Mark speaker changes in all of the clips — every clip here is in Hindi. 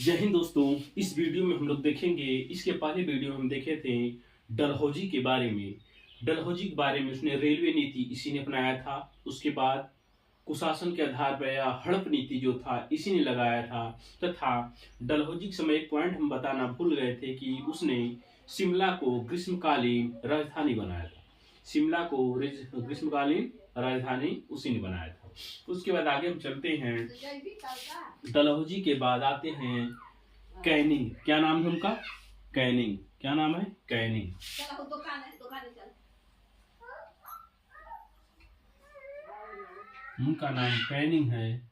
Speaker 1: जय हिंद दोस्तों। इस वीडियो में हम लोग देखेंगे, इसके पहले वीडियो हम देखे थे डलहौजी के बारे में। डलहौजी के बारे में उसने रेलवे नीति इसी ने अपनाया था। उसके बाद कुशासन के आधार पर या हड़प नीति जो था इसी ने लगाया था। तथा डलहौजी के समय एक पॉइंट हम बताना भूल गए थे कि उसने शिमला को ग्रीष्मकालीन राजधानी बनाया था। शिमला को ग्रीष्मकालीन राजधानी उसी ने बनाया था। उसके बाद आगे हम चलते हैं। डलहौजी के बाद आते हैं कैनिंग। क्या नाम है उनका? कैनिंग। क्या नाम है? कैनिंग। उनका नाम कैनिंग है।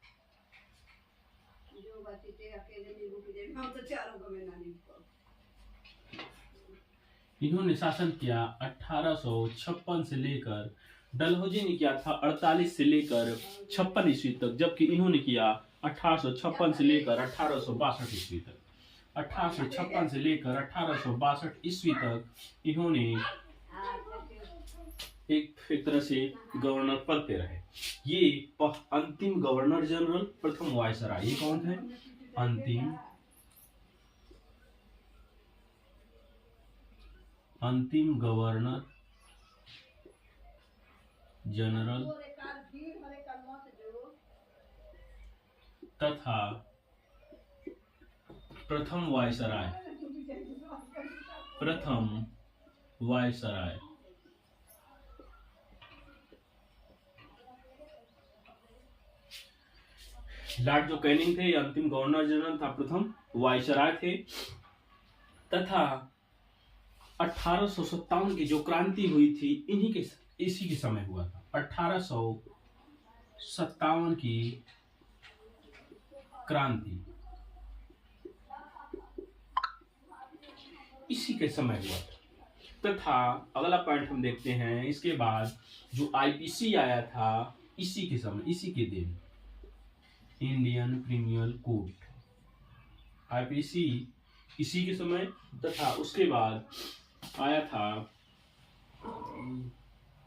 Speaker 1: इन्होंने शासन किया 1856 से लेकर, डलहौजी ने किया था 48 से लेकर 56 ईस्वी तक, जबकि इन्होंने किया 1856 से लेकर 1862 ईस्वी तक। 1856 से लेकर 1862 ईस्वी तक इन्होंने एक तरह से गवर्नर पद पे रहे। ये अंतिम गवर्नर जनरल, प्रथम वायसराय। ये कौन है? अंतिम गवर्नर जनरल तथा प्रथम वायसराय। लॉर्ड जो कैनिंग थे, अंतिम गवर्नर जनरल था, प्रथम वायसराय थे। तथा 1857 की जो क्रांति हुई थी इसी के समय हुआ था। 1857 की क्रांति इसी के समय हुआ था। तथा अगला पॉइंट हम देखते हैं, इसके बाद जो आईपीसी आया था इसी के समय, इसी के दिन, इंडियन क्रिमिनल कोड, आईपीसी इसी के समय। तथा उसके बाद आया था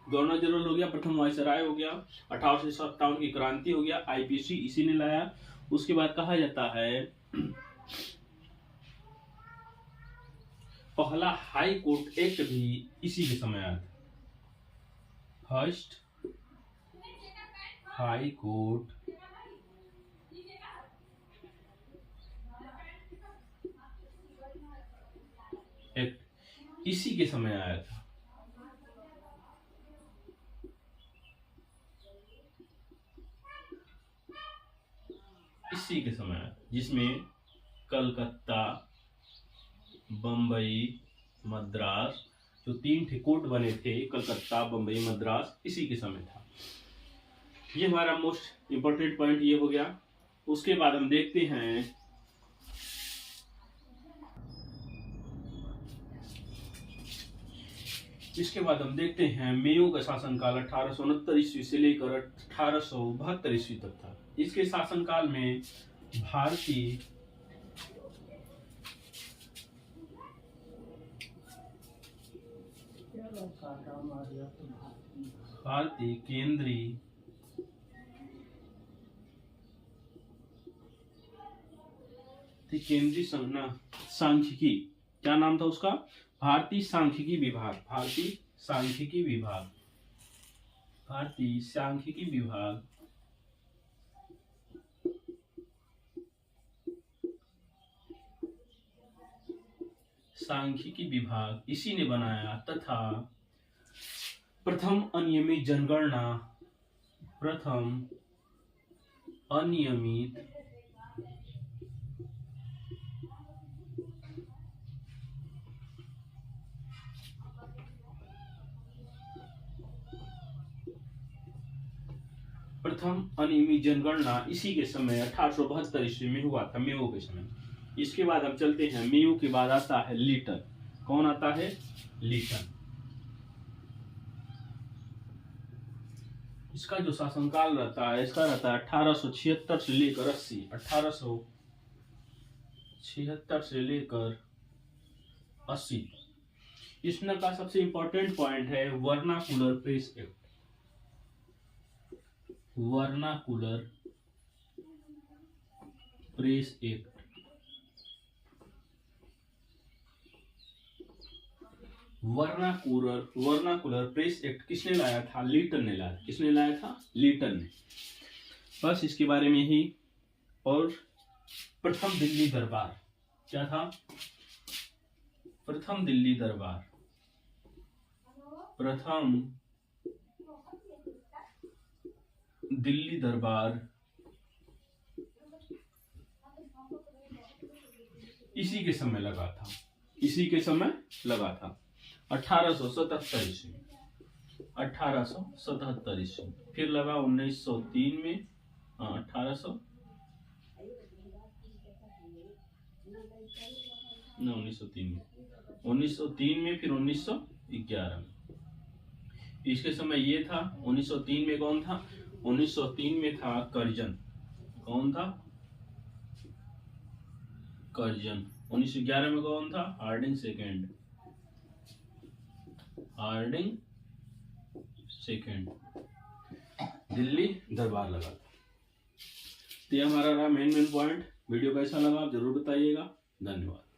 Speaker 1: गवर्नर जनरल हो गया, प्रथम वायसराय हो गया, 1857 की क्रांति हो गया, आईपीसी इसी ने लाया। उसके बाद कहा जाता है पहला हाई कोर्ट एक्ट भी इसी के समय आया था। फर्स्ट हाई कोर्ट एक्ट इसी के समय आया था। इसी के समय, जिसमें कलकत्ता, बम्बई, मद्रास, जो 3 ठे कोर्ट बने थे, कलकत्ता, बम्बई, मद्रास, इसी के समय था। ये हमारा मोस्ट इंपोर्टेंट पॉइंट ये हो गया। उसके बाद हम देखते हैं मेयो का शासनकाल 1869 ईस्वी से लेकर 1872 ईस्वी तक था। इसके शासनकाल में भारतीय केंद्रीय सांख्यिकी, क्या नाम था उसका? भारतीय सांख्यिकी विभाग। सांख्यिकी विभाग इसी ने बनाया। तथा प्रथम अनियमित जनगणना इसी के समय 1872 ईस्वी में हुआ था, मेयो के समय। इसके बाद हम चलते हैं, मेयो के बाद आता है लीटन। कौन आता है? लीटन। इसका जो शासनकाल रहता है, 1876 से लेकर 80। 1876 से लेकर 80। इसमें का सबसे इंपॉर्टेंट पॉइंट है vernacular press act. Vernacular press act किसने लाया था? लीटन ने लाया। किसने लाया था? लीटन ने। बस इसके बारे में ही। और प्रथम दिल्ली दरबार क्या था? प्रथम दिल्ली दरबार, प्रथम दिल्ली दरबार इसी के समय लगा था। इसी के समय लगा था 1877 ईस्वी। 1877 ईस्वी। फिर लगा 1903 में। 1903 में, फिर 1911 में। इसके समय ये था। 1903 में कौन था? 1903 में था कर्जन। कौन था? कर्जन। 1911 में कौन था? Hardinge second. Hardinge second. Delhi Durbar लगा था। तो ये हमारा रहा मेन पॉइंट। वीडियो कैसा लगा आप जरूर बताइएगा। धन्यवाद।